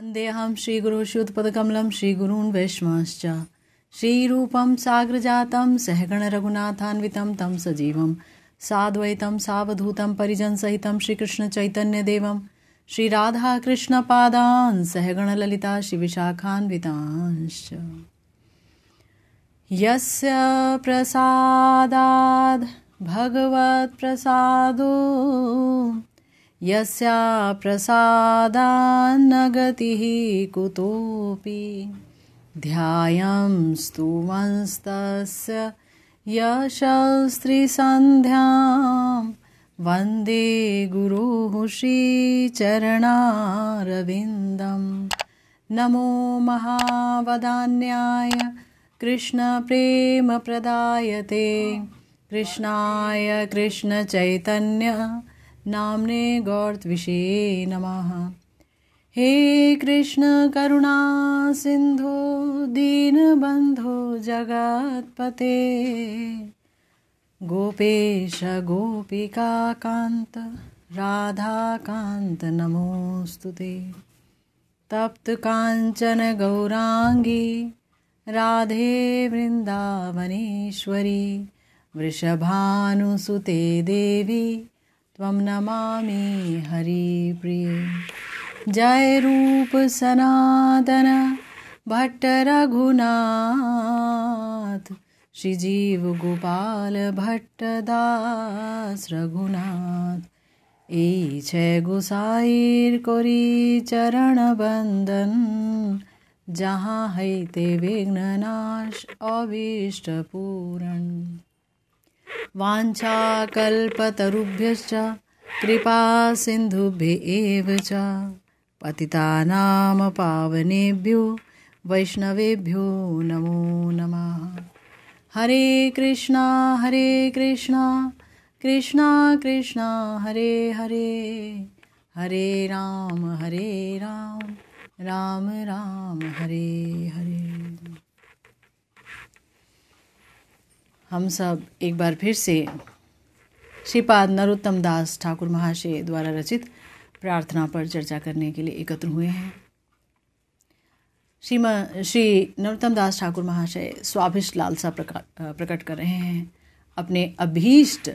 वन्देऽहं श्रीगुरुश्रीयुतपदकमलं श्रीगुरून् वैष्णवांश्च श्रीरूपं साग्रजातं सहगणरघुनाथान्वितं तं सजीवं साद्वैतं सावधूतं परिजनसहितं श्रीकृष्णचैतन्यदेवं श्रीराधाकृष्णपादान् सहगणललिता श्रीविशाखान्वितांश्च यस्य प्रसादाद् भगवत्प्रसादो यस्या प्रसादान्न गतिः कुतोऽपि ध्यायं स्तुवंस्तस्य यशस्त्रिसन्ध्यां वन्दे गुरुः श्रीचरणारविन्दं नमो महावदान्याय कृष्णप्रेमप्रदायते कृष्णाय कृष्णचैतन्य नाम्ने गौरत्विषे नमः। हे कृष्ण करुणा सिंधु दीनबंधु जगत्पते गोपेश गोपिका कांत राधा कांत नमोस्तुते। तप्त कांचन गौरांगी राधे वृंदावनेश्वरी वृषभानुसुते देवी त्वं नमामि हरिप्रिये। जय रूप सनातन भट्ट रघुनाथ श्रीजीव गोपाल भट्ट दास रघुनाथ এই ছয় গোসাইর করি চরণ বন্দন जहाँ हैते विघ्ननाश अभीष्ट पूरण। वाञ्छाकल्पतरुभ्यश्च कृपा सिन्धुभ्येव च पतितानां पावनेभ्यो वैष्णवेभ्यो नमो नमः। हरे कृष्णा कृष्णा कृष्णा हरे हरे हरे राम राम राम हरे हरे। हम सब एक बार फिर से श्रीपाद नरोत्तम दास ठाकुर महाशय द्वारा रचित प्रार्थना पर चर्चा करने के लिए एकत्र हुए हैं। श्री नरोत्तम दास ठाकुर महाशय स्वाभिष्ट लालसा प्रकट कर रहे हैं। अपने अभीष्ट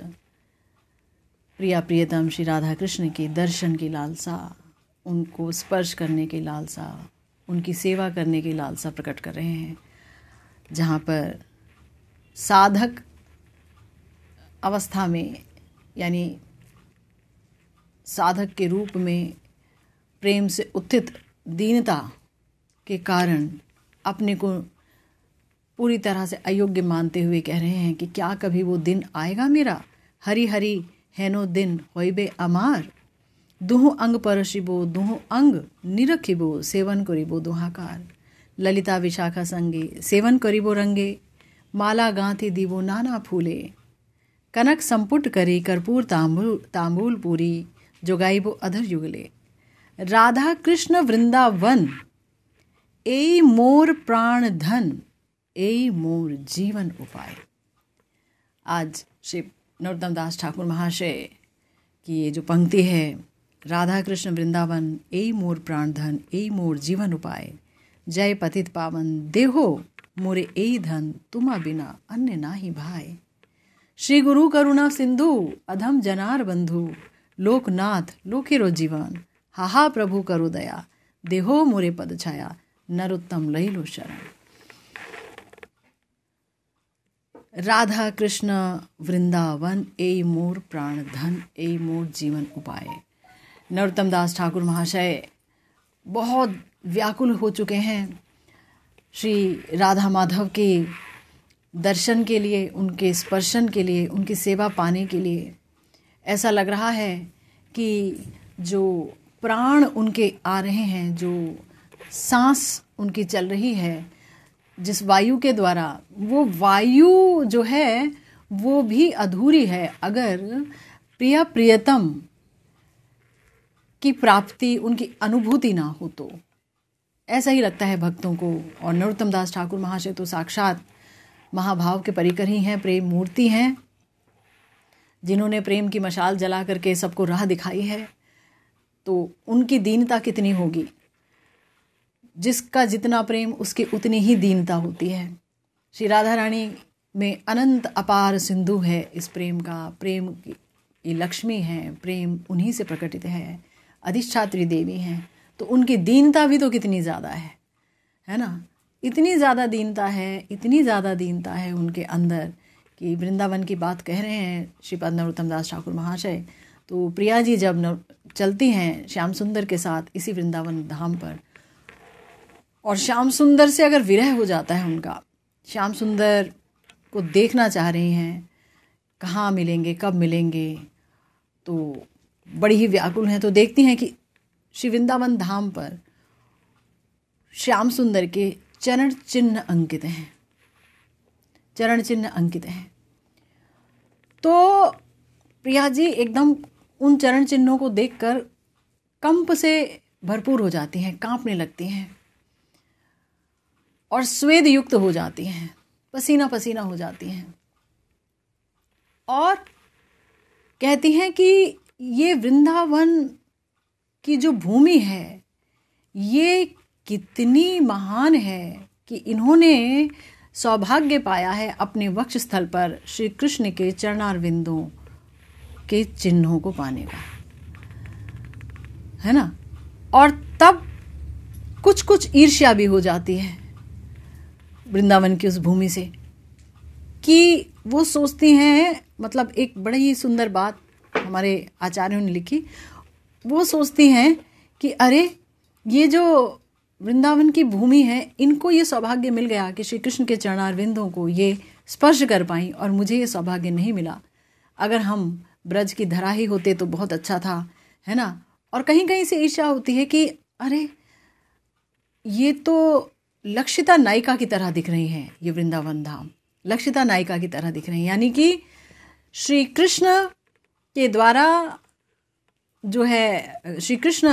प्रिया प्रियतम श्री राधा कृष्ण के दर्शन की लालसा, उनको स्पर्श करने की लालसा, उनकी सेवा करने की लालसा प्रकट कर रहे हैं। जहाँ पर साधक अवस्था में यानी साधक के रूप में प्रेम से उत्थित दीनता के कारण अपने को पूरी तरह से अयोग्य मानते हुए कह रहे हैं कि क्या कभी वो दिन आएगा मेरा, हरि हरि हैनो दिन होइबे अमार, दुहु अंग परशिबो दुहु अंग निरखिबो सेवन करिबो दुहाकार, ललिता विशाखा संगे सेवन करिबो रंगे, माला गांथी दीबो नाना फूले, कनक संपुट करी कर्पूर तांबूल पूरी, जोगाइबो अधर युगले, राधा कृष्ण वृंदावन ए मोर प्राण धन ए मोर जीवन उपाय। आज श्री नरोत्तम दास ठाकुर महाशय की ये जो पंक्ति है, राधा कृष्ण वृंदावन ए मोर प्राण धन ए मोर जीवन उपाय, जय पतित पावन देहो मोरे ए धन तुमा बिना अन्य नाही भाई। श्री गुरु करुणा सिंधु अधम जनार बंधु, लोकनाथ लोकेरो जीवन, हाहा प्रभु करो दया, देहो मोरे पद छाया, नरोत्तम लई लो शरण। राधा कृष्ण वृंदावन ए मोर प्राण धन ए मोर जीवन उपाय। नरोत्तम दास ठाकुर महाशय बहुत व्याकुल हो चुके हैं श्री राधा माधव के दर्शन के लिए, उनके स्पर्शन के लिए, उनकी सेवा पाने के लिए। ऐसा लग रहा है कि जो प्राण उनके आ रहे हैं, जो सांस उनकी चल रही है जिस वायु के द्वारा, वो वायु जो है वो भी अधूरी है अगर प्रिया प्रियतम की प्राप्ति, उनकी अनुभूति ना हो तो। ऐसा ही लगता है भक्तों को। और नरोत्तम दास ठाकुर महाशय तो साक्षात महाभाव के परिकर ही हैं, प्रेम मूर्ति हैं, जिन्होंने प्रेम की मशाल जला करके सबको राह दिखाई है। तो उनकी दीनता कितनी होगी। जिसका जितना प्रेम उसकी उतनी ही दीनता होती है। श्री राधा रानी में अनंत अपार सिंधु है इस प्रेम का। प्रेम की लक्ष्मी है, प्रेम उन्हीं से प्रकटित है, अधिष्ठात्री देवी हैं। तो उनकी दीनता भी तो कितनी ज़्यादा है ना। इतनी ज़्यादा दीनता है, इतनी ज़्यादा दीनता है उनके अंदर कि वृंदावन की बात कह रहे हैं श्रीपाद नरोत्तम दास ठाकुर महाशय। तो प्रिया जी जब चलती हैं श्याम सुंदर के साथ इसी वृंदावन धाम पर, और श्याम सुंदर से अगर विरह हो जाता है उनका, श्याम सुंदर को देखना चाह रही हैं, कहाँ मिलेंगे, कब मिलेंगे, तो बड़ी ही व्याकुल हैं। तो देखती हैं कि श्री वृंदावन धाम पर श्याम सुंदर के चरण चिन्ह अंकित हैं, चरण चिन्ह अंकित हैं। तो प्रिया जी एकदम उन चरण चिन्हों को देखकर कंप से भरपूर हो जाती हैं, कांपने लगती हैं और स्वेद युक्त हो जाती हैं, पसीना पसीना हो जाती हैं और कहती हैं कि ये वृंदावन की जो भूमि है ये कितनी महान है कि इन्होंने सौभाग्य पाया है अपने वक्ष स्थल पर श्री कृष्ण के चरणारविंदों के चिन्हों को पाने का, है ना। और तब कुछ कुछ ईर्ष्या भी हो जाती है वृंदावन की उस भूमि से कि वो सोचती हैं, मतलब एक बड़ी ही सुंदर बात हमारे आचार्यों ने लिखी, वो सोचती हैं कि अरे ये जो वृंदावन की भूमि है, इनको ये सौभाग्य मिल गया कि श्री कृष्ण के चरणारविंदों को ये स्पर्श कर पाई और मुझे ये सौभाग्य नहीं मिला। अगर हम ब्रज की धरा ही होते तो बहुत अच्छा था, है ना। और कहीं कहीं से ईर्ष्या होती है कि अरे ये तो लक्षिता नायिका की तरह दिख रही हैं, ये वृंदावन धाम लक्षिता नायिका की तरह दिख रही हैं, यानी कि श्री कृष्ण के द्वारा जो है श्री कृष्ण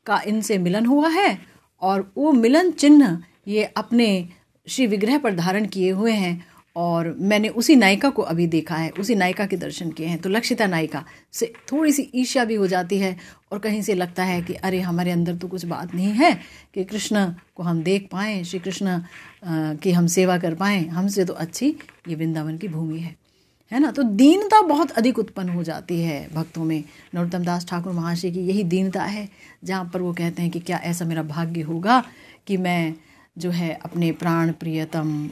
का इनसे मिलन हुआ है और वो मिलन चिन्ह ये अपने श्री विग्रह पर धारण किए हुए हैं और मैंने उसी नायिका को अभी देखा है, उसी नायिका के दर्शन किए हैं। तो लक्षिता नायिका से थोड़ी सी ईर्ष्या भी हो जाती है और कहीं से लगता है कि अरे हमारे अंदर तो कुछ बात नहीं है कि कृष्ण को हम देख पाएँ, श्री कृष्ण की हम सेवा कर पाएँ, हमसे तो अच्छी ये वृंदावन की भूमि है ना। तो दीनता बहुत अधिक उत्पन्न हो जाती है भक्तों में। नरोत्तम दास ठाकुर महाशय की यही दीनता है जहाँ पर वो कहते हैं कि क्या ऐसा मेरा भाग्य होगा कि मैं जो है अपने प्राण प्रियतम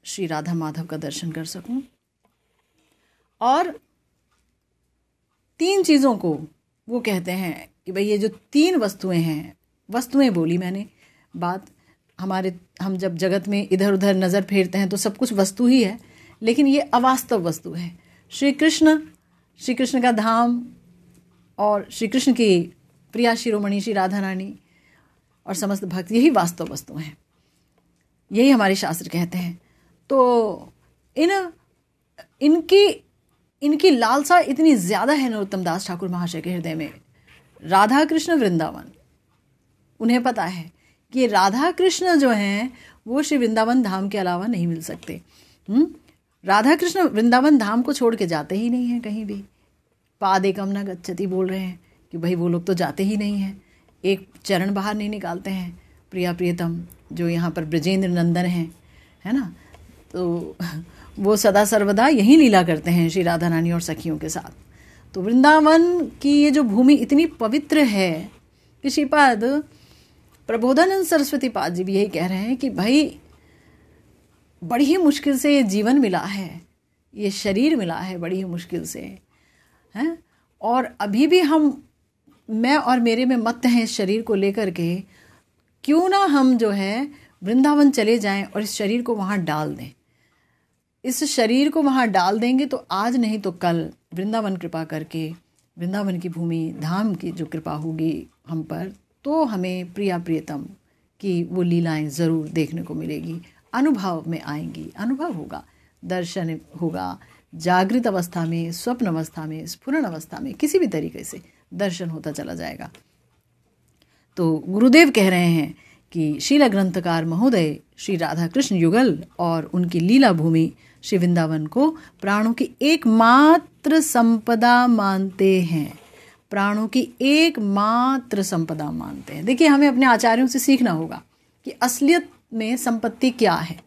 श्री राधा माधव का दर्शन कर सकूं। और 3 चीज़ों को वो कहते हैं कि भाई ये जो 3 वस्तुएं हैं, वस्तुएं बोली मैंने बात, हम जब जगत में इधर उधर नज़र फेरते हैं तो सब कुछ वस्तु ही है, लेकिन ये अवास्तव वस्तु है। श्री कृष्ण का धाम और श्री कृष्ण की प्रिया शिरोमणि श्री राधा रानी और समस्त भक्त, यही वास्तव वस्तु हैं, यही हमारे शास्त्र कहते हैं। तो इनकी लालसा इतनी ज़्यादा है नरोत्तम दास ठाकुर महाशय के हृदय में। राधा कृष्ण वृंदावन, उन्हें पता है कि राधा कृष्ण जो हैं वो श्री वृंदावन धाम के अलावा नहीं मिल सकते। राधा कृष्ण वृंदावन धाम को छोड़ के जाते ही नहीं हैं कहीं भी। पादेकम न गच्छति बोल रहे हैं कि भाई वो लोग तो जाते ही नहीं हैं, एक चरण बाहर नहीं निकालते हैं। प्रिया प्रियतम जो यहाँ पर ब्रजेंद्र नंदन हैं, है ना, तो वो सदा सर्वदा यही लीला करते हैं श्री राधा रानी और सखियों के साथ। तो वृंदावन की ये जो भूमि इतनी पवित्र है कि श्रीपाद प्रबोधानंद सरस्वती पाद जी भी यही कह रहे हैं कि भाई बड़ी ही मुश्किल से ये जीवन मिला है, ये शरीर मिला है बड़ी ही मुश्किल से, हैं। और अभी भी मैं और मेरे में मत हैं इस शरीर को लेकर के, क्यों ना हम जो है वृंदावन चले जाएं और इस शरीर को वहाँ डाल दें। इस शरीर को वहाँ डाल देंगे तो आज नहीं तो कल वृंदावन कृपा करके, वृंदावन की भूमि धाम की जो कृपा होगी हम पर, तो हमें प्रिया प्रियतम की वो लीलाएं ज़रूर देखने को मिलेगी, अनुभव में आएंगी, अनुभव होगा, दर्शन होगा, जागृत अवस्था में, स्वप्न अवस्था में, स्फुरण अवस्था में, किसी भी तरीके से दर्शन होता चला जाएगा। तो गुरुदेव कह रहे हैं कि शीला ग्रंथकार महोदय श्री राधा कृष्ण युगल और उनकी लीला भूमि श्री वृंदावन को प्राणों की एकमात्र संपदा मानते हैं, प्राणों की एकमात्र संपदा मानते हैं। देखिए, हमें अपने आचार्यों से सीखना होगा कि असलियत में संपत्ति क्या है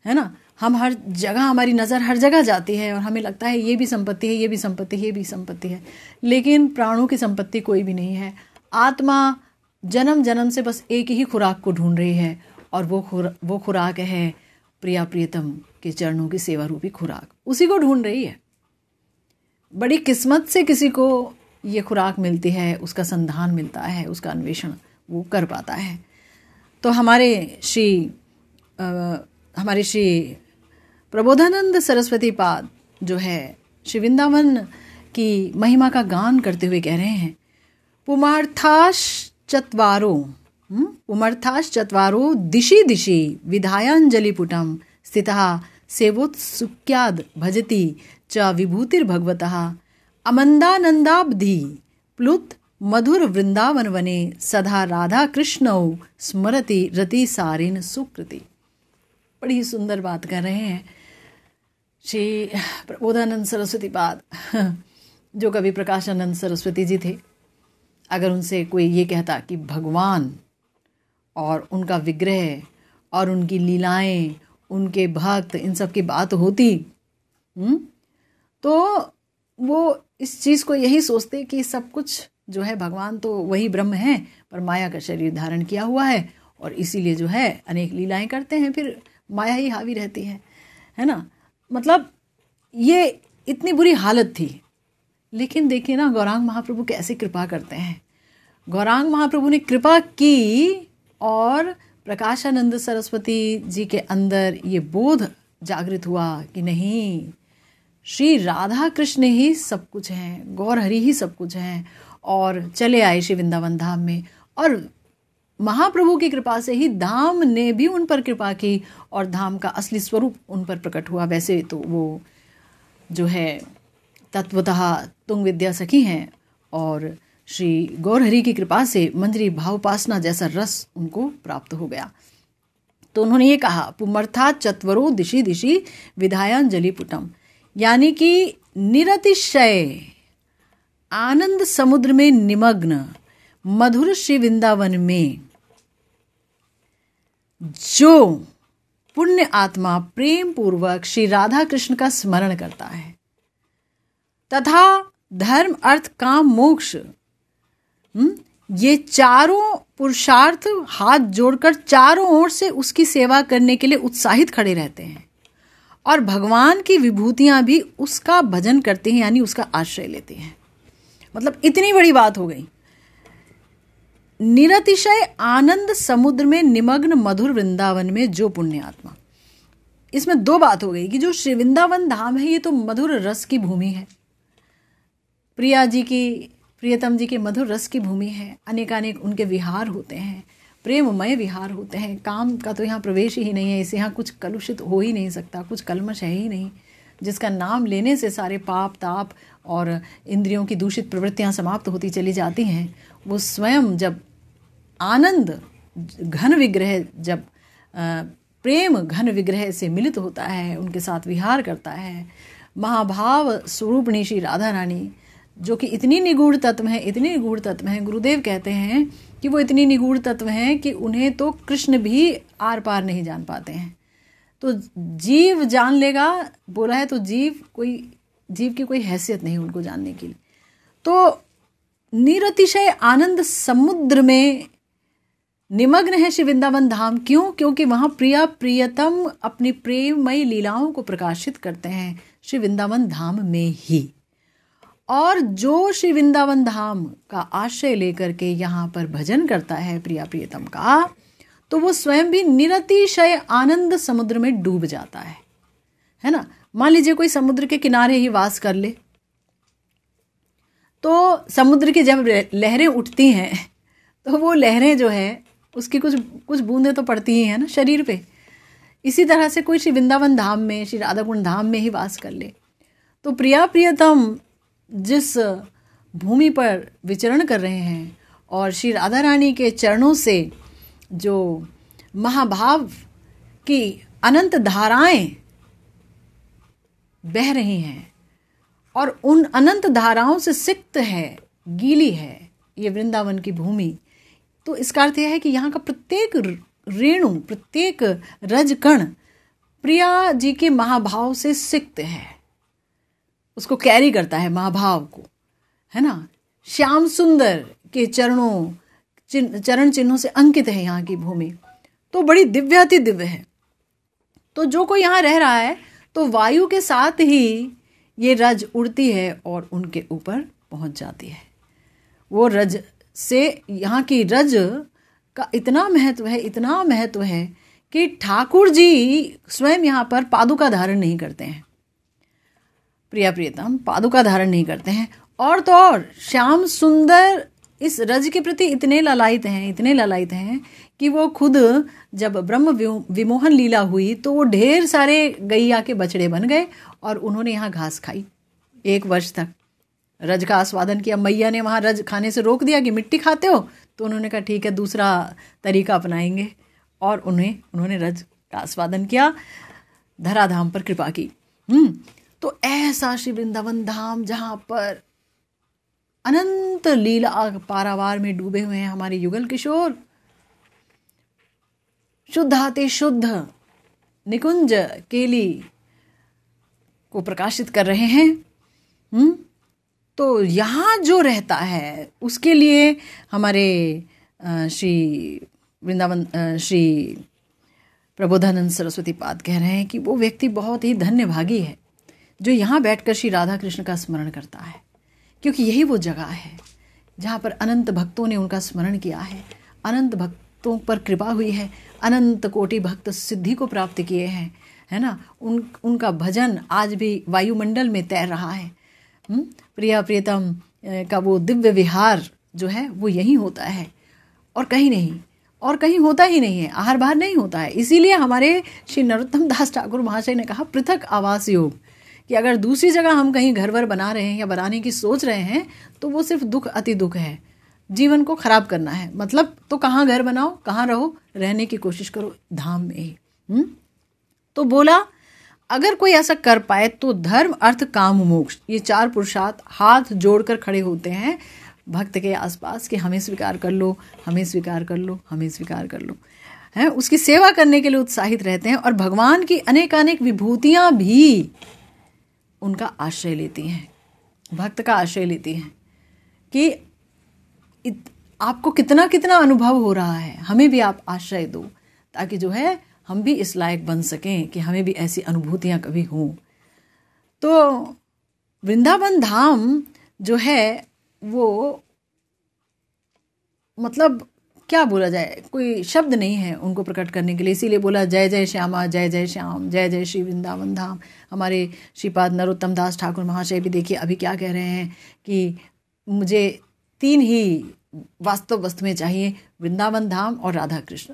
ना। हम हर जगह, हमारी नज़र हर जगह जाती है और हमें लगता है ये भी संपत्ति है, ये भी संपत्ति है, ये भी संपत्ति है, लेकिन प्राणों की संपत्ति कोई भी नहीं है। आत्मा जन्म जन्म से बस एक ही खुराक को ढूंढ रही है और वो खुराक है प्रिया प्रियतम के चरणों की सेवा रूपी खुराक, उसी को ढूंढ रही है। बड़ी किस्मत से किसी को ये खुराक मिलती है, उसका संधान मिलता है, उसका अन्वेषण वो कर पाता है। तो हमारे श्री प्रबोधानंद सरस्वती पाद जो है श्री वृंदावन की महिमा का गान करते हुए कह रहे हैं, पुमर्थाश्चत्वारो दिशि दिशि विधायाञ्जलिपुटं स्थितः सेवोत्सुक्याद् भजति च विभूतिर्भगवतः अमन्दानन्दाब्धि प्लुत मधुर वृंदावन वने सदा राधा कृष्णौ स्मरति रति सारिन सुकृति। बड़ी सुंदर बात कर रहे हैं श्री प्रबोधानंद सरस्वती पाद, जो कवि प्रकाशानंद सरस्वती जी थे। अगर उनसे कोई ये कहता कि भगवान और उनका विग्रह और उनकी लीलाएं, उनके भक्त, इन सब की बात होती तो वो इस चीज़ को यही सोचते कि सब कुछ जो है, भगवान तो वही ब्रह्म है पर माया का शरीर धारण किया हुआ है और इसीलिए जो है अनेक लीलाएं करते हैं, फिर माया ही हावी रहती है ना। मतलब ये इतनी बुरी हालत थी। लेकिन देखिए ना, गौरांग महाप्रभु कैसे कृपा करते हैं। गौरांग महाप्रभु ने कृपा की और प्रकाशानंद सरस्वती जी के अंदर ये बोध जागृत हुआ कि नहीं, श्री राधा कृष्ण ही सब कुछ हैं, गौर हरि ही सब कुछ हैं। और चले आए श्री वृंदावन धाम में और महाप्रभु की कृपा से ही धाम ने भी उन पर कृपा की और धाम का असली स्वरूप उन पर प्रकट हुआ। वैसे तो वो जो है तत्वतः तुंग विद्या सखी हैं और श्री गौरहरि की कृपा से मंजरी भावोपासना जैसा रस उनको प्राप्त हो गया। तो उन्होंने ये कहा, पुमर्था चत्वरो दिशि दिशि विधायांजलि पुटम, यानी कि निरतिशय आनंद समुद्र में निमग्न मधुर श्री वृंदावन में जो पुण्य आत्मा प्रेम पूर्वक श्री राधा कृष्ण का स्मरण करता है तथा धर्म अर्थ काम मोक्ष ये चारों पुरुषार्थ हाथ जोड़कर चारों ओर से उसकी सेवा करने के लिए उत्साहित खड़े रहते हैं और भगवान की विभूतियां भी उसका भजन करते हैं, यानी उसका आश्रय लेते हैं। मतलब इतनी बड़ी बात हो गई। निरतिशय आनंद समुद्र में निमग्न मधुर वृंदावन में जो पुण्य आत्मा, इसमें दो बात हो गई कि जो श्री वृंदावन धाम है ये तो मधुर रस की भूमि है, प्रियतम जी के मधुर रस की भूमि है। अनेकानेक उनके विहार होते हैं, प्रेममय विहार होते हैं। काम का तो यहाँ प्रवेश ही नहीं है, इसे यहाँ कुछ कलुषित हो ही नहीं सकता, कुछ कलमश है ही नहीं, जिसका नाम लेने से सारे पाप ताप और इंद्रियों की दूषित प्रवृत्तियाँ समाप्त होती चली जाती हैं। वो स्वयं जब आनंद घन विग्रह, जब प्रेम घन विग्रह से मिलित होता है, उनके साथ विहार करता है, महाभाव स्वरूपणी श्री राधा रानी जो कि इतनी निगूढ़ तत्व हैं, इतनी निगूढ़ तत्व हैं, गुरुदेव कहते हैं कि वो इतनी निगूढ़ तत्व हैं कि उन्हें तो कृष्ण भी आर पार नहीं जान पाते हैं। तो जीव जान लेगा बोला है तो जीव की कोई हैसियत नहीं उनको जानने के लिए। तो निरतिशय आनंद समुद्र में निमग्न है श्री वृंदावन धाम। क्यों? क्योंकि वहाँ प्रिया प्रियतम अपनी प्रेममयी लीलाओं को प्रकाशित करते हैं श्री वृंदावन धाम में ही। और जो श्री वृंदावन धाम का आश्रय लेकर के यहाँ पर भजन करता है प्रिया प्रियतम का, तो वो स्वयं भी निरतिशय आनंद समुद्र में डूब जाता है ना। मान लीजिए कोई समुद्र के किनारे ही वास कर ले, तो समुद्र की जब लहरें उठती हैं तो वो लहरें जो है उसकी कुछ बूंदें तो पड़ती ही हैं ना शरीर पे। इसी तरह से कोई श्री वृंदावन धाम में, श्री राधाकुंड धाम में ही वास कर ले, तो प्रिया प्रियतम जिस भूमि पर विचरण कर रहे हैं और श्री राधा रानी के चरणों से जो महाभाव की अनंत धाराएं बह रही हैं और उन अनंत धाराओं से सिक्त है गीली है ये वृंदावन की भूमि, तो इसका अर्थ यह है कि यहाँ का प्रत्येक रेणु, प्रत्येक रजकण प्रिया जी के महाभाव से सिक्त है, उसको कैरी करता है महाभाव को, है ना। श्याम सुंदर के चरण चिन्हों से अंकित है यहाँ की भूमि, तो बड़ी दिव्य अति दिव्य है। तो जो कोई यहाँ रह रहा है तो वायु के साथ ही ये रज उड़ती है और उनके ऊपर पहुंच जाती है। वो रज से यहाँ की रज का इतना महत्व है, इतना महत्व है कि ठाकुर जी स्वयं यहाँ पर पादुका धारण नहीं करते हैं, प्रिया प्रियतम पादुका धारण नहीं करते हैं, और तो और श्याम सुंदर इस रज के प्रति इतने ललायित हैं, इतने ललायित हैं कि वो खुद जब ब्रह्म विमोहन लीला हुई तो वो ढेर सारे गैया के बछड़े बन गए और उन्होंने यहाँ घास खाई 1 वर्ष तक, रज का आस्वादन किया। मैया ने वहाँ रज खाने से रोक दिया कि मिट्टी खाते हो, तो उन्होंने कहा ठीक है दूसरा तरीका अपनाएंगे, और उन्होंने रज का आस्वादन किया, धराधाम पर कृपा की। तो ऐसा श्री वृंदावन धाम जहाँ पर अनंत लीला पारावार में डूबे हुए हैं हमारे युगल किशोर, शुद्धाते शुद्ध निकुंज केली को प्रकाशित कर रहे हैं। तो यहाँ जो रहता है उसके लिए हमारे श्री वृंदावन श्री प्रबोधानंद सरस्वती पाद कह रहे हैं कि वो व्यक्ति बहुत ही धन्यभागी है जो यहाँ बैठकर श्री राधा कृष्ण का स्मरण करता है, क्योंकि यही वो जगह है जहाँ पर अनंत भक्तों ने उनका स्मरण किया है, अनंत भक्तों पर कृपा हुई है, अनंत कोटि भक्त सिद्धि को प्राप्त किए हैं, है ना। उनका भजन आज भी वायुमंडल में तैर रहा है। प्रिया प्रियतम का वो दिव्य विहार जो है वो यहीं होता है और कहीं नहीं, और कहीं होता ही नहीं है, आहार बाहर नहीं होता है। इसीलिए हमारे श्री नरोत्तम दास ठाकुर महाशय ने कहा पृथक आवास योग, कि अगर दूसरी जगह हम कहीं घर वर बना रहे हैं या बनाने की सोच रहे हैं तो वो सिर्फ दुख अति दुख है, जीवन को खराब करना है। मतलब तो कहाँ घर बनाओ, कहाँ रहो, रहने की कोशिश करो धाम में ही। तो बोला अगर कोई ऐसा कर पाए तो धर्म अर्थ काम मोक्ष, ये 4 पुरुषार्थ हाथ जोड़कर खड़े होते हैं भक्त के आसपास कि हमें स्वीकार कर लो, हमें स्वीकार कर लो, हमें स्वीकार कर लो, है। उसकी सेवा करने के लिए उत्साहित रहते हैं और भगवान की अनेकानेक विभूतियां भी उनका आश्रय लेती हैं, भक्त का आश्रय लेती हैं कि आपको कितना कितना अनुभव हो रहा है, हमें भी आप आश्रय दो, ताकि जो है हम भी इस लायक बन सकें कि हमें भी ऐसी अनुभूतियां कभी हों। तो वृंदावन धाम जो है वो मतलब क्या बोला जाए, कोई शब्द नहीं है उनको प्रकट करने के लिए, इसीलिए बोला जय जय श्यामा, जय जय श्याम, जय जय श्री वृंदावन धाम। हमारे श्रीपाद नरोत्तम दास ठाकुर महाशय भी देखिए अभी क्या कह रहे हैं कि मुझे 3 ही वास्तव वस्तु में चाहिए, वृंदावन धाम और राधा कृष्ण।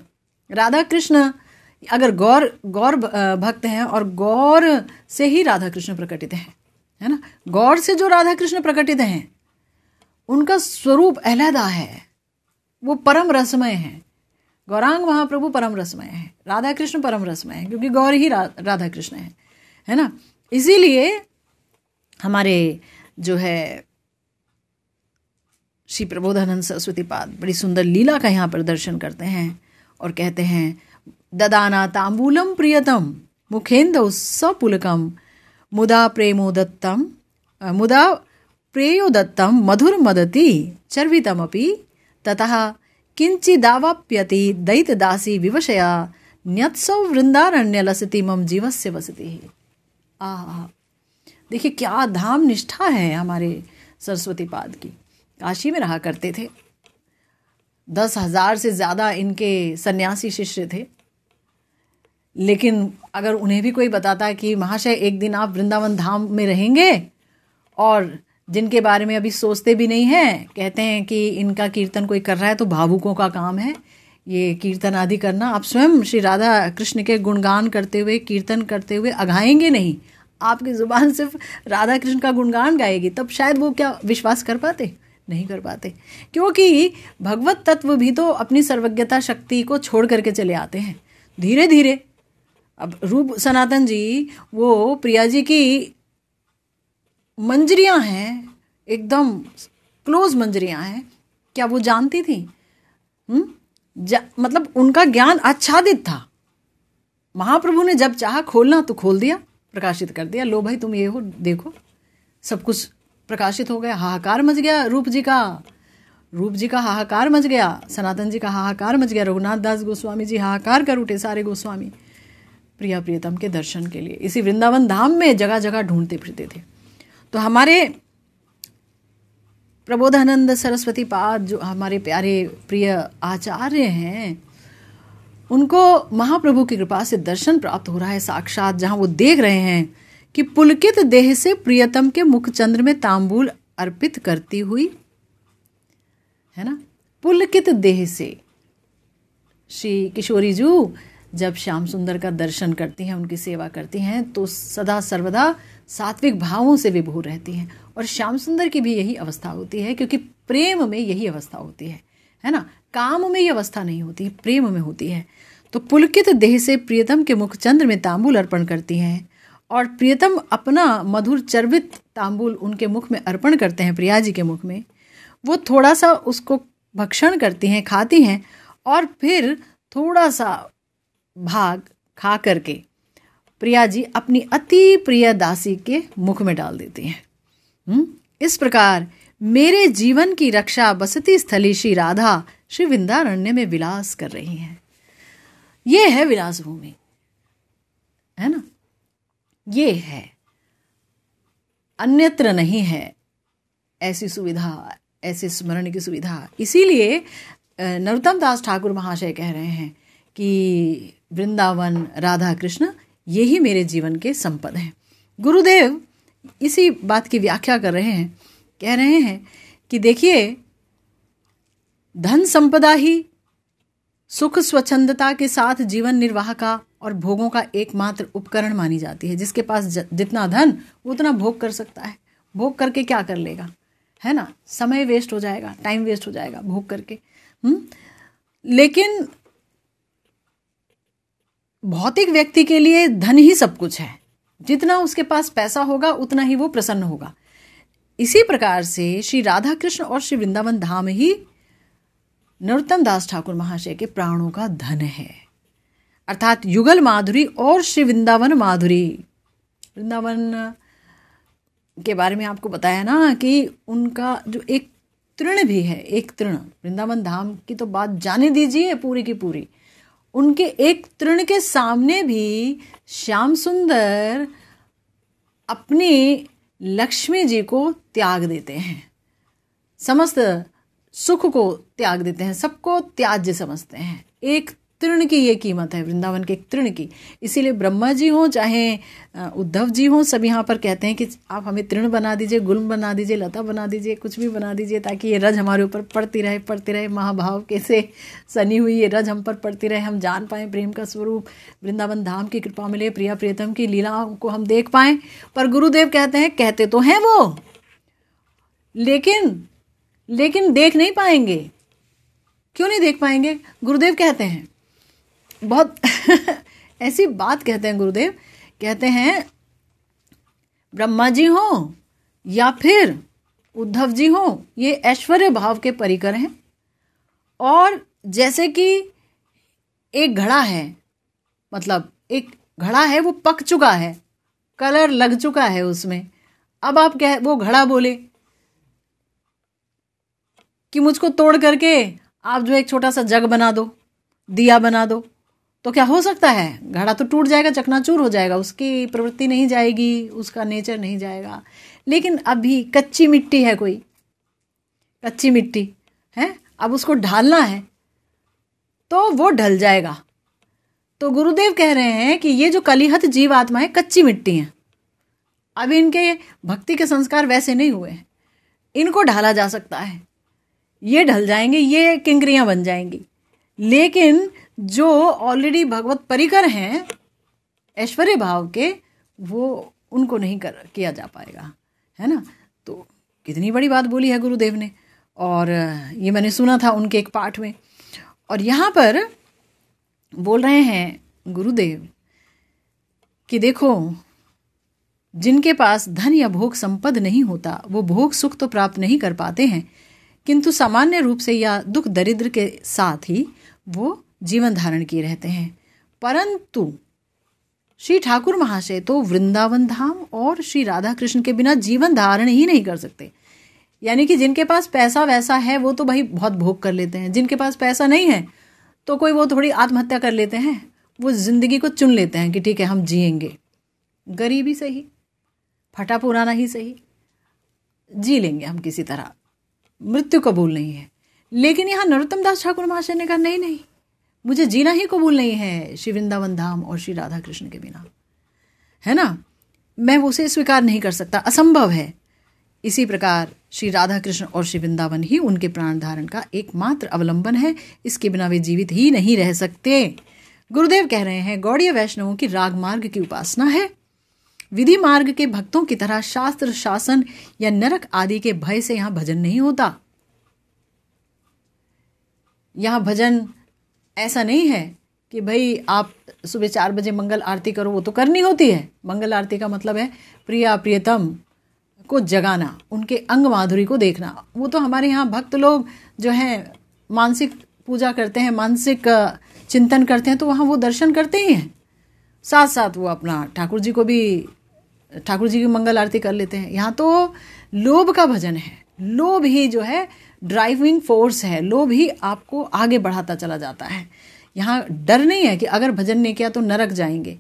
राधा कृष्ण अगर गौर भक्त हैं और गौर से ही राधा कृष्ण प्रकटित हैं, है ना। गौर से जो राधा कृष्ण प्रकटित हैं उनका स्वरूप अलहदा है, वो परम रसमय है। गौरांग महाप्रभु परम रसमय है, राधा कृष्ण परम रसमय है, क्योंकि गौर ही राधा कृष्ण है ना। इसीलिए हमारे जो है श्री प्रबोधानंद सरस्वती पाद बड़ी सुंदर लीला का यहाँ पर दर्शन करते हैं और कहते हैं ददाना तांबूलम प्रियतम मुखेन्दौ सपुलकम मुदा प्रेयोदत्तम मधुर मदति चर्वितमपि ततः किंचिदावाप्यति दैत्यदासी विवशया न्यत्सौ वृंदारण्य लसति मम जीवस्य वसति। देखिए क्या धाम निष्ठा है हमारे सरस्वती पाद की। काशी में रहा करते थे, 10,000 से ज़्यादा इनके सन्यासी शिष्य थे, लेकिन अगर उन्हें भी कोई बताता कि महाशय एक दिन आप वृंदावन धाम में रहेंगे, और जिनके बारे में अभी सोचते भी नहीं हैं, कहते हैं कि इनका कीर्तन कोई कर रहा है तो भावुकों का काम है ये कीर्तन आदि करना, आप स्वयं श्री राधा कृष्ण के गुणगान करते हुए कीर्तन करते हुए अघाएंगे नहीं, आपकी जुबान सिर्फ राधा कृष्ण का गुणगान गाएगी, तब शायद वो क्या विश्वास कर पाते? नहीं कर पाते, क्योंकि भगवत तत्व भी तो अपनी सर्वज्ञता शक्ति को छोड़ करके चले आते हैं धीरे धीरे। अब रूप सनातन जी वो प्रिया जी की मंजरियां हैं, एकदम क्लोज मंजरियां हैं, क्या वो जानती थी? मतलब उनका ज्ञान आच्छादित था। महाप्रभु ने जब चाहा खोलना तो खोल दिया, प्रकाशित कर दिया, लो भाई तुम ये हो, देखो सब कुछ प्रकाशित हो गया। हाहाकार मच गया, रूप जी का हाहाकार मच गया, सनातन जी का हाहाकार मच गया, रघुनाथ दास गोस्वामी जी हाहाकार कर उठे, सारे गोस्वामी प्रिया प्रियतम के दर्शन के लिए इसी वृंदावन धाम में जगह जगह ढूंढते फिरते थे। तो हमारे प्रबोधानंद सरस्वती पाद जो हमारे प्यारे प्रिय आचार्य हैं, उनको महाप्रभु की कृपा से दर्शन प्राप्त हो रहा है साक्षात, जहां वो देख रहे हैं कि पुलकित देह से प्रियतम के मुख चंद्र में तांबूल अर्पित करती हुई, है ना, पुलकित देह से श्री किशोरी जू जब श्याम सुंदर का दर्शन करती हैं, उनकी सेवा करती हैं, तो सदा सर्वदा सात्विक भावों से विभोर रहती हैं। और श्याम सुंदर की भी यही अवस्था होती है, क्योंकि प्रेम में यही अवस्था होती है ना। काम में ये अवस्था नहीं होती, प्रेम में होती है। तो पुलकित देह से प्रियतम के मुख चंद्र में तांबूल अर्पण करती हैं, और प्रियतम अपना मधुर चर्वित तांबूल उनके मुख में अर्पण करते हैं, प्रिया जी के मुख में। वो थोड़ा सा उसको भक्षण करती हैं, खाती हैं, और फिर थोड़ा सा भाग खा करके प्रिया जी अपनी अति प्रिय दासी के मुख में डाल देती हैं। इस प्रकार मेरे जीवन की रक्षा बसती स्थली श्री राधा श्री वृंदारण्य में विलास कर रही हैं। ये है विलास भूमि, है ना, ये है, अन्यत्र नहीं है ऐसी सुविधा, ऐसे स्मरण की सुविधा। इसीलिए नरोत्तम दास ठाकुर महाशय कह रहे हैं कि वृंदावन, राधा कृष्ण, यही मेरे जीवन के संपद हैं। गुरुदेव इसी बात की व्याख्या कर रहे हैं, कह रहे हैं कि देखिए, धन संपदा ही सुख स्वच्छंदता के साथ जीवन निर्वाह का और भोगों का एकमात्र उपकरण मानी जाती है। जिसके पास जितना धन उतना भोग कर सकता है, भोग करके क्या कर लेगा, है ना, समय वेस्ट हो जाएगा, टाइम वेस्ट हो जाएगा भोग करके। लेकिन भौतिक व्यक्ति के लिए धन ही सब कुछ है, जितना उसके पास पैसा होगा उतना ही वो प्रसन्न होगा। इसी प्रकार से श्री राधा कृष्ण और श्री वृंदावन धाम ही नरोत्तम दास ठाकुर महाशय के प्राणों का धन है, अर्थात युगल माधुरी और श्री वृंदावन माधुरी। वृंदावन के बारे में आपको बताया ना कि उनका जो एक तृण भी है, एक तृण, वृंदावन धाम की तो बात जाने दीजिए पूरी की पूरी, उनके एक तृण के सामने भी श्याम सुंदर अपनी लक्ष्मी जी को त्याग देते हैं, समस्त सुख को त्याग देते हैं, सबको त्याज्य समझते हैं। एक तृण की ये कीमत है, वृंदावन के एक तृण की। इसीलिए ब्रह्मा जी हों चाहे उद्धव जी हों, सब यहाँ पर कहते हैं कि आप हमें तृण बना दीजिए, गुल्म बना दीजिए, लता बना दीजिए, कुछ भी बना दीजिए, ताकि ये रज हमारे ऊपर पड़ती रहे, महाभाव कैसे सनी हुई ये रज हम पर पड़ती रहे, हम जान पाएँ प्रेम का स्वरूप, वृंदावन धाम की कृपा मिले, प्रिया प्रियतम की लीलाओं को हम देख पाएँ। पर गुरुदेव कहते हैं, कहते तो हैं वो, लेकिन देख नहीं पाएंगे। क्यों नहीं देख पाएंगे? गुरुदेव कहते हैं, बहुत ऐसी बात कहते हैं गुरुदेव, कहते हैं ब्रह्मा जी हो या फिर उद्धव जी हो, ये ऐश्वर्य भाव के परिकर हैं। और जैसे कि एक घड़ा है, मतलब एक घड़ा है, वो पक चुका है, कलर लग चुका है उसमें, अब आप क्या, वो घड़ा बोले कि मुझको तोड़ करके आप जो एक छोटा सा जग बना दो, दिया बना दो, तो क्या हो सकता है? घड़ा तो टूट जाएगा, चकनाचूर हो जाएगा, उसकी प्रवृत्ति नहीं जाएगी, उसका नेचर नहीं जाएगा। लेकिन अभी कच्ची मिट्टी है, कोई कच्ची मिट्टी है, अब उसको ढालना है तो वो ढल जाएगा। तो गुरुदेव कह रहे हैं कि ये जो कलिहत जीव आत्माएं कच्ची मिट्टी हैं, अभी इनके भक्ति के संस्कार वैसे नहीं हुए हैं, इनको ढाला जा सकता है, ये ढल जाएंगे, ये किंकरियां बन जाएंगी। लेकिन जो ऑलरेडी भगवत परिकर हैं ऐश्वर्य भाव के, वो उनको नहीं किया जा पाएगा, है ना। तो कितनी बड़ी बात बोली है गुरुदेव ने, और ये मैंने सुना था उनके एक पाठ में। और यहाँ पर बोल रहे हैं गुरुदेव कि देखो, जिनके पास धन या भोग संपद नहीं होता वो भोग सुख तो प्राप्त नहीं कर पाते हैं, किंतु सामान्य रूप से या दुख दरिद्र के साथ ही वो जीवन धारण किए रहते हैं। परंतु श्री ठाकुर महाशय तो वृंदावन धाम और श्री राधा कृष्ण के बिना जीवन धारण ही नहीं कर सकते। यानी कि जिनके पास पैसा वैसा है वो तो भाई बहुत भोग कर लेते हैं, जिनके पास पैसा नहीं है तो कोई वो थोड़ी आत्महत्या कर लेते हैं, वो जिंदगी को चुन लेते हैं कि ठीक है हम जिएंगे, गरीबी सही, फटा पुराना ही सही, जी लेंगे हम किसी तरह, मृत्यु कबूल नहीं है। लेकिन यहाँ नरोत्तम दास ठाकुर महाशय ने कहा नहीं नहीं, मुझे जीना ही कबूल नहीं है श्री वृंदावन धाम और श्री राधा कृष्ण के बिना, है ना, मैं उसे स्वीकार नहीं कर सकता, असंभव है। इसी प्रकार श्री राधा कृष्ण और श्री वृंदावन ही उनके प्राण धारण का एकमात्र अवलंबन है, इसके बिना वे जीवित ही नहीं रह सकते। गुरुदेव कह रहे हैं गौड़ीय वैष्णवों की राग मार्ग की उपासना है। विधि मार्ग के भक्तों की तरह शास्त्र शासन या नरक आदि के भय से यहाँ भजन नहीं होता। यहाँ भजन ऐसा नहीं है कि भाई आप सुबह 4 बजे मंगल आरती करो, वो तो करनी होती है। मंगल आरती का मतलब है प्रिया प्रियतम को जगाना, उनके अंग माधुरी को देखना। वो तो हमारे यहाँ भक्त लोग जो हैं मानसिक पूजा करते हैं, मानसिक चिंतन करते हैं, तो वहाँ वो दर्शन करते ही हैं, साथ साथ वो अपना ठाकुर जी की मंगल आरती कर लेते हैं। यहाँ तो लोभ का भजन है, लोभ ही जो है ड्राइविंग फोर्स है, लोभ ही आपको आगे बढ़ाता चला जाता है। यहाँ डर नहीं है कि अगर भजन नहीं किया तो नरक जाएंगे,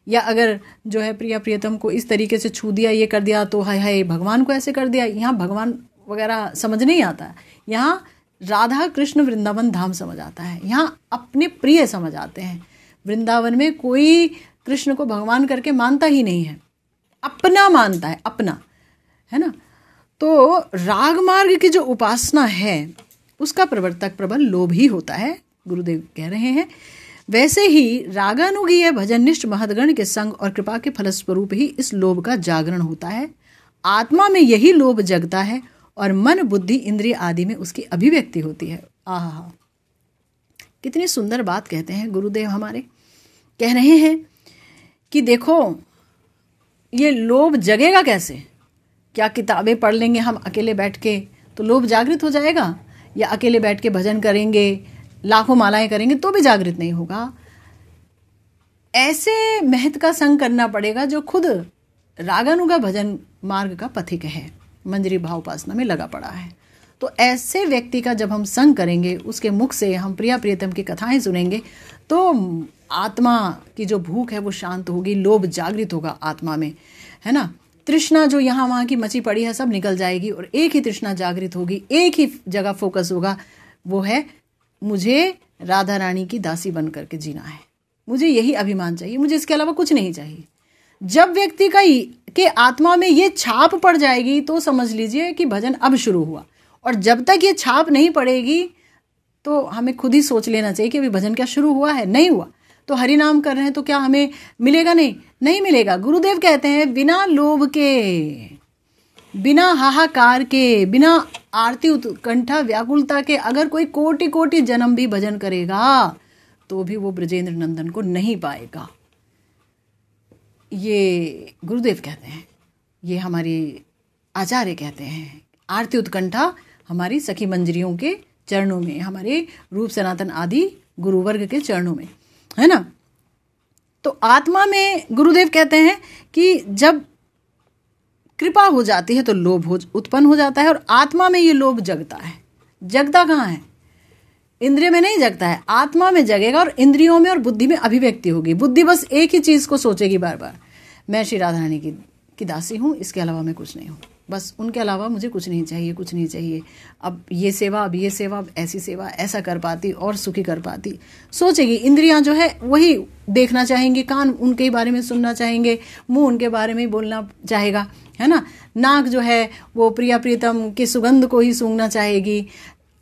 या अगर जो है प्रिया प्रियतम को इस तरीके से छू दिया, ये कर दिया तो हाय हाय भगवान को ऐसे कर दिया। यहाँ भगवान वगैरह समझ नहीं आता, यहाँ राधा कृष्ण वृंदावन धाम समझ आता है, यहाँ अपने प्रिय समझ आते हैं। वृंदावन में कोई कृष्ण को भगवान करके मानता ही नहीं है, अपना मानता है, अपना, है ना। तो राग मार्ग की जो उपासना है उसका प्रवर्तक प्रबल लोभ ही होता है, गुरुदेव कह रहे हैं। वैसे ही रागानुगीय भजननिष्ठ महदगण के संग और कृपा के फलस्वरूप ही इस लोभ का जागरण होता है। आत्मा में यही लोभ जगता है और मन बुद्धि इंद्रिय आदि में उसकी अभिव्यक्ति होती है। आहा, कितनी सुंदर बात कहते हैं गुरुदेव हमारे। कह रहे हैं कि देखो ये लोभ जगेगा कैसे, क्या किताबें पढ़ लेंगे हम अकेले बैठ के तो लोभ जागृत हो जाएगा, या अकेले बैठ के भजन करेंगे, लाखों मालाएं करेंगे तो भी जागृत नहीं होगा। ऐसे महत का संग करना पड़ेगा जो खुद रागानुगा भजन मार्ग का पथिक है, मंजरी भाव उपासना में लगा पड़ा है। तो ऐसे व्यक्ति का जब हम संग करेंगे, उसके मुख से हम प्रिया प्रियतम की कथाएं सुनेंगे, तो आत्मा की जो भूख है वो शांत होगी, लोभ जागृत होगा आत्मा में, है ना। तृष्णा जो यहाँ वहाँ की मची पड़ी है सब निकल जाएगी और एक ही तृष्णा जागृत होगी, एक ही जगह फोकस होगा, वो है मुझे राधा रानी की दासी बन करके जीना है, मुझे यही अभिमान चाहिए, मुझे इसके अलावा कुछ नहीं चाहिए। जब व्यक्ति का के आत्मा में ये छाप पड़ जाएगी तो समझ लीजिए कि भजन अब शुरू हुआ। और जब तक ये छाप नहीं पड़ेगी तो हमें खुद ही सोच लेना चाहिए कि अभी भजन क्या शुरू हुआ है, नहीं हुआ तो हरि नाम कर रहे हैं तो क्या हमें मिलेगा, नहीं मिलेगा। गुरुदेव कहते हैं बिना लोभ के, बिना हाहाकार के, बिना आरती उत्कंठा व्याकुलता के अगर कोई कोटि कोटि जन्म भी भजन करेगा तो भी वो ब्रजेंद्र नंदन को नहीं पाएगा। ये गुरुदेव कहते हैं, ये हमारे आचार्य कहते हैं। आरती उत्कंठा हमारी सखी मंजरियों के चरणों में, हमारे रूप सनातन आदि गुरुवर्ग के चरणों में, है ना। तो आत्मा में गुरुदेव कहते हैं कि जब कृपा हो जाती है तो लोभ उत्पन्न हो जाता है, और आत्मा में ये लोभ जगता है। जगता कहाँ है? इंद्रिय में नहीं जगता है, आत्मा में जगेगा और इंद्रियों में और बुद्धि में अभिव्यक्ति होगी। बुद्धि बस एक ही चीज को सोचेगी बार बार, मैं श्री राधा रानी की दासी हूँ, इसके अलावा मैं कुछ नहीं हूँ, बस उनके अलावा मुझे कुछ नहीं चाहिए, कुछ नहीं चाहिए। अब ये सेवा, अब ये सेवा, अब ऐसी सेवा, ऐसा कर पाती और सुखी कर पाती, सोचेगी। इंद्रियां जो है वही देखना चाहेंगे, कान उनके बारे में सुनना चाहेंगे, मुंह उनके बारे में बोलना चाहेगा, है ना। नाक जो है वो प्रिया प्रियतम की सुगंध को ही सूंघना चाहेगी।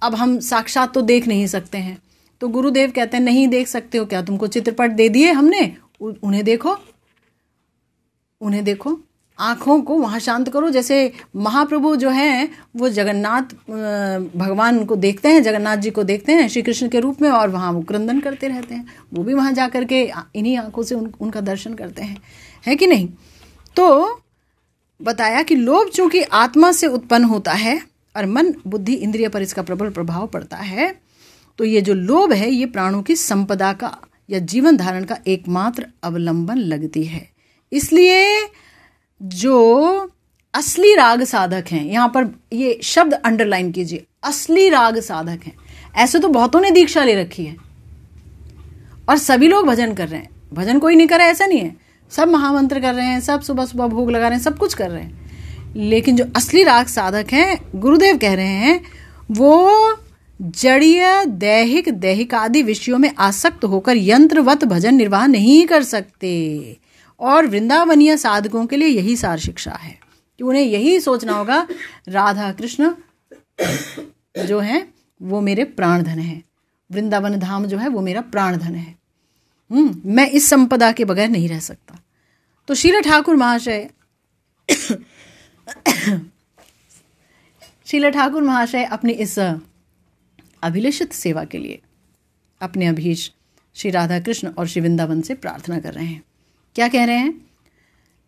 अब हम साक्षात तो देख नहीं सकते हैं, तो गुरुदेव कहते हैं नहीं देख सकते हो क्या, तुमको चित्रपट दे दिए हमने, उन्हें देखो, उन्हें देखो, आँखों को वहाँ शांत करो। जैसे महाप्रभु जो हैं वो जगन्नाथ भगवान को देखते हैं, जगन्नाथ जी को देखते हैं श्री कृष्ण के रूप में, और वहाँ वो क्रंदन करते रहते हैं, वो भी वहाँ जा करके इन्हीं आँखों से उनका दर्शन करते हैं, है कि नहीं। तो बताया कि लोभ चूंकि आत्मा से उत्पन्न होता है और मन बुद्धि इंद्रिय पर इसका प्रबल प्रभाव पड़ता है, तो ये जो लोभ है ये प्राणों की संपदा का या जीवन धारण का एकमात्र अवलंबन लगती है। इसलिए जो असली राग साधक हैं, यहाँ पर ये शब्द अंडरलाइन कीजिए, असली राग साधक हैं। ऐसे तो बहुतों ने दीक्षा ले रखी है और सभी लोग भजन कर रहे हैं, भजन कोई नहीं कर रहा है ऐसा नहीं है, सब महामंत्र कर रहे हैं, सब सुबह सुबह भोग लगा रहे हैं, सब कुछ कर रहे हैं। लेकिन जो असली राग साधक हैं, गुरुदेव कह रहे हैं, वो जड़ीय दैहिक दैहिकादि विषयों में आसक्त होकर यंत्रवत भजन निर्वाह नहीं कर सकते। और वृंदावनीय साधकों के लिए यही सार शिक्षा है कि उन्हें यही सोचना होगा, राधा कृष्ण जो है वो मेरे प्राण धन है, वृंदावन धाम जो है वो मेरा प्राण धन है, मैं इस संपदा के बगैर नहीं रह सकता। तो श्रील ठाकुर महाशय अपनी इस अभिलषित सेवा के लिए अपने अभीश श्री राधा कृष्ण और श्री वृंदावन से प्रार्थना कर रहे हैं। क्या कह रहे हैं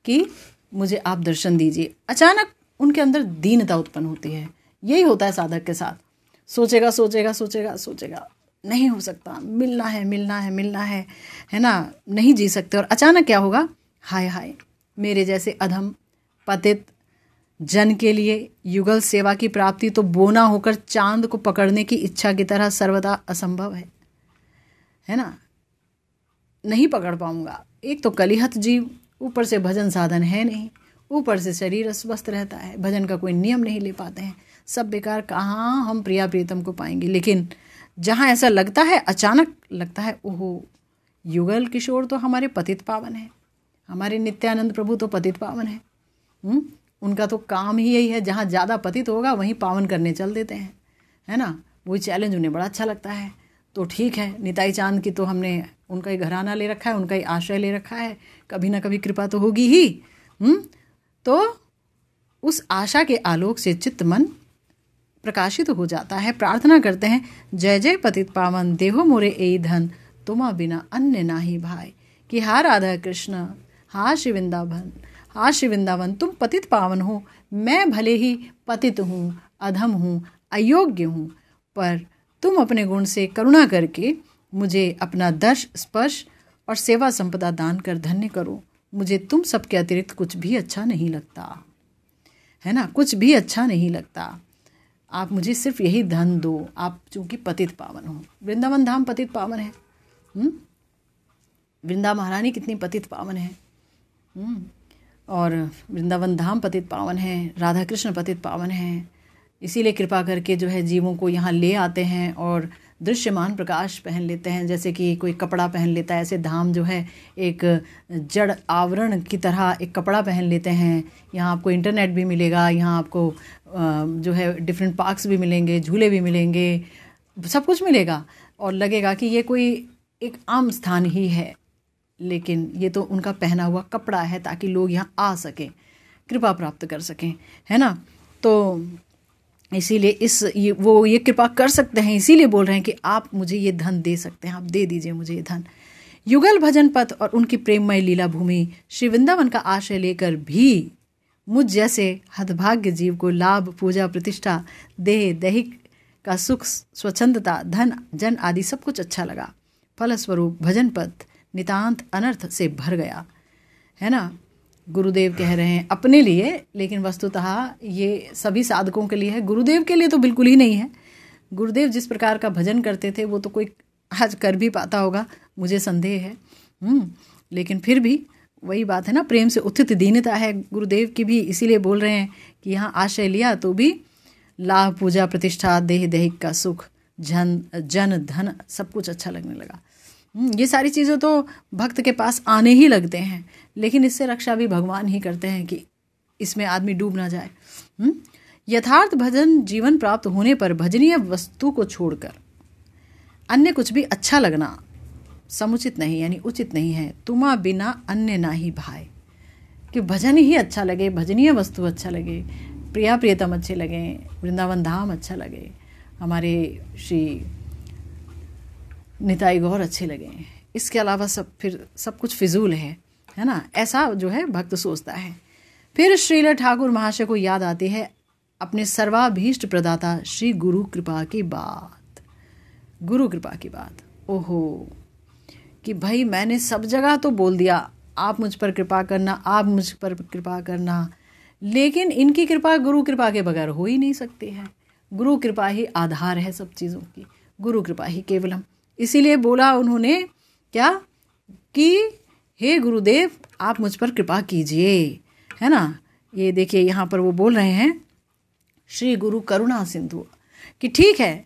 कि मुझे आप दर्शन दीजिए। अचानक उनके अंदर दीनता उत्पन्न होती है। यही होता है साधक के साथ, सोचेगा सोचेगा सोचेगा सोचेगा, नहीं हो सकता, मिलना है मिलना है मिलना है ना, नहीं जी सकते। और अचानक क्या होगा, हाय हाय, मेरे जैसे अधम पतित जन के लिए युगल सेवा की प्राप्ति तो बोना होकर चांद को पकड़ने की इच्छा की तरह सर्वदा असंभव है ना, नहीं पकड़ पाऊंगा। एक तो कलिहत जीव, ऊपर से भजन साधन है नहीं, ऊपर से शरीर अस्वस्थ रहता है, भजन का कोई नियम नहीं ले पाते हैं, सब बेकार, कहाँ हम प्रिया प्रीतम को पाएंगे। लेकिन जहाँ ऐसा लगता है, अचानक लगता है, ओहो, युगल किशोर तो हमारे पतित पावन है, हमारे नित्यानंद प्रभु तो पतित पावन है। उनका तो काम ही यही है, जहाँ ज़्यादा पतित होगा वहीं पावन करने चल देते हैं, है ना। वही चैलेंज उन्हें बड़ा अच्छा लगता है। तो ठीक है, निताई चांद की तो हमने उनका ही घराना ले रखा है, उनका ही आश्रय ले रखा है, कभी ना कभी कृपा तो होगी ही। तो उस आशा के आलोक से चित्त मन प्रकाशित हो जाता है। प्रार्थना करते हैं, जय जय पतित पावन देहो मोरे ए धन, तुमा बिना अन्य नाही भाई। कि हा राधा कृष्ण, हा श्री वृंदावन, हा श्री वृंदावन, तुम पतित पावन हो, मैं भले ही पतित हूँ, अधम हूँ, अयोग्य हूँ, पर तुम अपने गुण से करुणा करके मुझे अपना दर्श स्पर्श और सेवा संपदा दान कर धन्य करो। मुझे तुम सबके अतिरिक्त कुछ भी अच्छा नहीं लगता, है ना, कुछ भी अच्छा नहीं लगता। आप मुझे सिर्फ यही धन दो, आप चूंकि पतित पावन हो। वृंदावन धाम पतित पावन है। वृंदा महारानी कितनी पतित पावन है। और वृंदावन धाम पतित पावन है, राधा कृष्ण पतित पावन है। इसीलिए कृपा करके जो है जीवों को यहाँ ले आते हैं और दृश्यमान प्रकाश पहन लेते हैं, जैसे कि कोई कपड़ा पहन लेता है, ऐसे धाम जो है एक जड़ आवरण की तरह एक कपड़ा पहन लेते हैं। यहाँ आपको इंटरनेट भी मिलेगा, यहाँ आपको जो है डिफरेंट पार्क्स भी मिलेंगे, झूले भी मिलेंगे, सब कुछ मिलेगा और लगेगा कि ये कोई एक आम स्थान ही है, लेकिन ये तो उनका पहना हुआ कपड़ा है ताकि लोग यहाँ आ सकें, कृपा प्राप्त कर सकें, है ना। तो इसीलिए वो ये कृपा कर सकते हैं, इसीलिए बोल रहे हैं कि आप मुझे ये धन दे सकते हैं, आप दे दीजिए मुझे ये धन। युगल भजन पथ और उनकी प्रेममय लीला भूमि श्री वृंदावन का आश्रय लेकर भी मुझ जैसे हतभाग्य जीव को लाभ, पूजा, प्रतिष्ठा, देह दैहिक का सुख, स्वच्छंदता, धन, जन आदि सब कुछ अच्छा लगा। फलस्वरूप भजन पथ नितांत अनर्थ से भर गया, है ना। गुरुदेव कह रहे हैं अपने लिए, लेकिन वस्तुतः ये सभी साधकों के लिए है, गुरुदेव के लिए तो बिल्कुल ही नहीं है। गुरुदेव जिस प्रकार का भजन करते थे वो तो कोई आज कर भी पाता होगा, मुझे संदेह है। लेकिन फिर भी वही बात है ना, प्रेम से उत्थित दीनता है गुरुदेव की भी, इसीलिए बोल रहे हैं कि यहाँ आश्रय लिया तो भी लाभ, पूजा, प्रतिष्ठा, देह दैहिक का सुख, जन धन सब कुछ अच्छा लगने लगा। ये सारी चीज़ें तो भक्त के पास आने ही लगते हैं, लेकिन इससे रक्षा भी भगवान ही करते हैं कि इसमें आदमी डूब ना जाए। यथार्थ भजन जीवन प्राप्त होने पर भजनीय वस्तु को छोड़कर अन्य कुछ भी अच्छा लगना समुचित नहीं, यानी उचित नहीं है। तुमा बिना अन्य ना ही भाई, कि भजन ही अच्छा लगे, भजनीय वस्तु अच्छा लगे, प्रिया प्रियतम अच्छे लगे, वृंदावन धाम अच्छा लगे, हमारे श्री निताई गौर अच्छे लगे, इसके अलावा सब कुछ फिजूल है ना, ऐसा जो है भक्त सोचता है। फिर श्रील ठाकुर महाशय को याद आती है अपने सर्वाभीष्ट प्रदाता श्री गुरु कृपा की बात। गुरु कृपा की बात, ओहो, कि भाई मैंने सब जगह तो बोल दिया आप मुझ पर कृपा करना, आप मुझ पर कृपा करना, लेकिन इनकी कृपा गुरु कृपा के बगैर हो ही नहीं सकती है। गुरु कृपा ही आधार है सब चीज़ों की, गुरु कृपा ही केवलम। इसीलिए बोला उन्होंने क्या कि हे गुरुदेव आप मुझ पर कृपा कीजिए, है ना। ये देखिए यहाँ पर वो बोल रहे हैं श्री गुरु करुणा सिंधु, कि ठीक है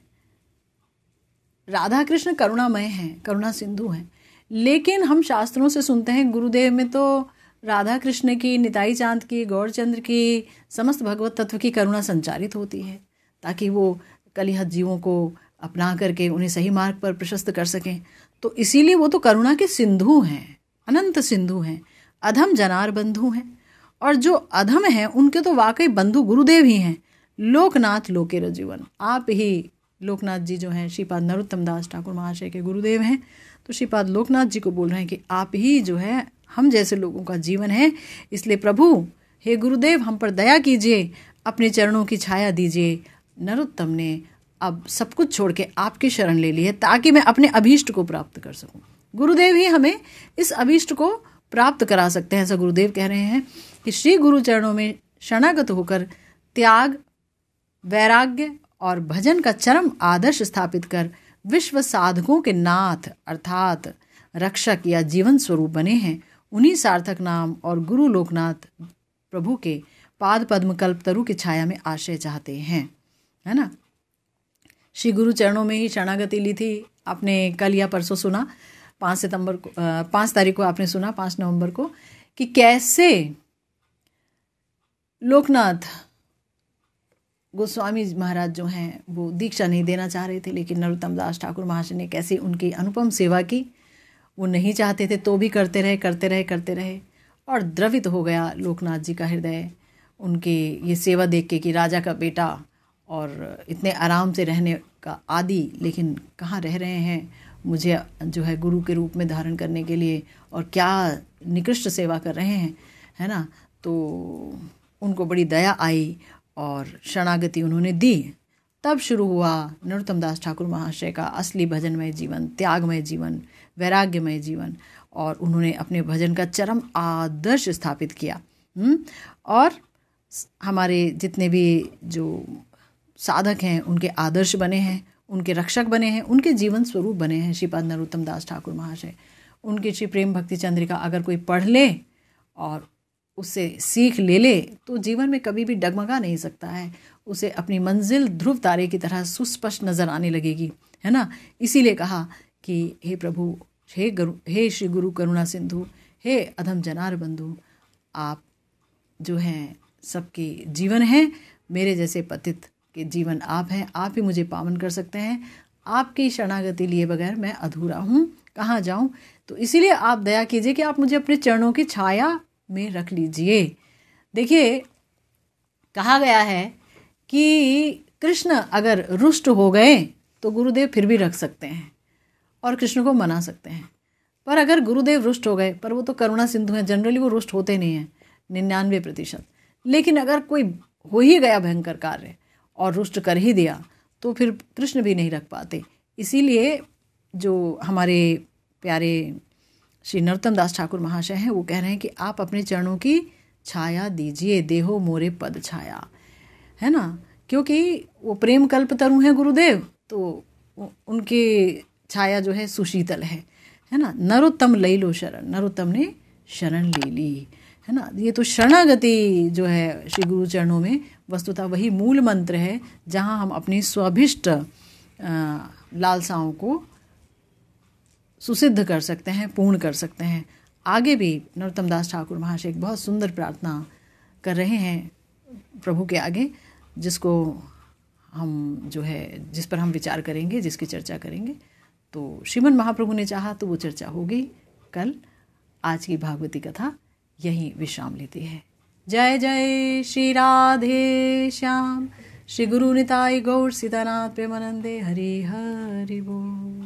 राधा कृष्ण करुणामय हैं, करुणा सिंधु हैं, लेकिन हम शास्त्रों से सुनते हैं गुरुदेव में तो राधा कृष्ण की, निताई चांद की, गौरचंद्र की, समस्त भगवत तत्व की करुणा संचारित होती है ताकि वो कलिहत जीवों को अपना करके उन्हें सही मार्ग पर प्रशस्त कर सकें। तो इसीलिए वो तो करुणा के सिंधु हैं, अनंत सिंधु हैं, अधम जनार बंधु हैं। और जो अधम हैं उनके तो वाकई बंधु गुरुदेव ही हैं। लोकनाथ लोकेर जीवन, आप ही लोकनाथ जी जो हैं श्रीपाद नरोत्तम दास ठाकुर महाशय के गुरुदेव हैं। तो श्रीपाद लोकनाथ जी को बोल रहे हैं कि आप ही जो है हम जैसे लोगों का जीवन है, इसलिए प्रभु हे गुरुदेव हम पर दया कीजिए, अपने चरणों की छाया दीजिए। नरोत्तम ने अब सब कुछ छोड़ के आपकी शरण ले ली है ताकि मैं अपने अभीष्ट को प्राप्त कर सकूं। गुरुदेव ही हमें इस अभीष्ट को प्राप्त करा सकते हैं। ऐसा गुरुदेव कह रहे हैं कि श्री गुरु चरणों में शरणागत होकर त्याग, वैराग्य और भजन का चरम आदर्श स्थापित कर विश्व साधकों के नाथ अर्थात रक्षक या जीवन स्वरूप बने हैं। उन्हीं सार्थक नाम और गुरु लोकनाथ प्रभु के पाद पद्म कल्पतरु की छाया में आश्रय चाहते हैं, है ना। श्री गुरु चरणों में ही शरणागति ली थी आपने कल या परसों सुना, 5 तारीख को आपने सुना, 5 नवंबर को, कि कैसे लोकनाथ गोस्वामी महाराज जो हैं वो दीक्षा नहीं देना चाह रहे थे, लेकिन नरोत्तम दास ठाकुर महाशय ने कैसे उनकी अनुपम सेवा की। वो नहीं चाहते थे तो भी करते रहे और द्रवित हो गया लोकनाथ जी का हृदय उनके ये सेवा देख के कि राजा का बेटा और इतने आराम से रहने का आदि, लेकिन कहाँ रह रहे हैं मुझे जो है गुरु के रूप में धारण करने के लिए, और क्या निकृष्ट सेवा कर रहे हैं, है ना। तो उनको बड़ी दया आई और शरणागति उन्होंने दी। तब शुरू हुआ नरोत्तम दास ठाकुर महाशय का असली भजनमय जीवन, त्यागमय जीवन, वैराग्यमय जीवन, और उन्होंने अपने भजन का चरम आदर्श स्थापित किया। और हमारे जितने भी जो साधक हैं उनके आदर्श बने हैं, उनके रक्षक बने हैं, उनके जीवन स्वरूप बने हैं श्रीपाद नरोत्तम दास ठाकुर महाशय। उनकी श्री प्रेम भक्ति चंद्रिका अगर कोई पढ़ ले और उससे सीख ले ले तो जीवन में कभी भी डगमगा नहीं सकता है, उसे अपनी मंजिल ध्रुव तारे की तरह सुस्पष्ट नजर आने लगेगी, है ना। इसीलिए कहा कि हे प्रभु, हे श्री गुरु करुणा सिंधु, हे अधम जनार बंधु, आप जो हैं सबके जीवन हैं, मेरे जैसे पतित के जीवन आप हैं, आप ही मुझे पावन कर सकते हैं। आपकी शरणागति लिए बगैर मैं अधूरा हूँ, कहाँ जाऊँ। तो इसीलिए आप दया कीजिए कि आप मुझे अपने चरणों की छाया में रख लीजिए। देखिए कहा गया है कि कृष्ण अगर रुष्ट हो गए तो गुरुदेव फिर भी रख सकते हैं और कृष्ण को मना सकते हैं, पर अगर गुरुदेव रुष्ट हो गए, पर वो तो करुणा सिंधु हैं, जनरली वो रुष्ट होते नहीं हैं 99%, लेकिन अगर कोई हो ही गया भयंकर कार्य और रुष्ट कर ही दिया तो फिर कृष्ण भी नहीं रख पाते। इसीलिए जो हमारे प्यारे श्री नरोत्तम दास ठाकुर महाशय हैं वो कह रहे हैं कि आप अपने चरणों की छाया दीजिए, देहो मोरे पद छाया, है ना। क्योंकि वो प्रेम कल्पतरु हैं गुरुदेव, तो उनके छाया जो है सुशीतल है ना। नरोत्तम लई लो शरण, नरोत्तम ने शरण ले ली, है ना। ये तो शरणागति जो है श्री गुरु चरणों में वस्तुतः वही मूल मंत्र है जहाँ हम अपनी स्वाभिष्ट लालसाओं को सुसिद्ध कर सकते हैं, पूर्ण कर सकते हैं। आगे भी नरोत्तम दास ठाकुर महाशय एक बहुत सुंदर प्रार्थना कर रहे हैं प्रभु के आगे, जिसको हम जो है जिस पर हम विचार करेंगे, जिसकी चर्चा करेंगे। तो श्रीमन महाप्रभु ने चाहा तो वो चर्चा होगी कल। आज की भागवती कथा यहीं विश्राम लेती है। जय जय श्री राधे श्याम, श्री गुरु निताई गौर सीतानाथ प्रेमानंदे, हरि हरि बोल।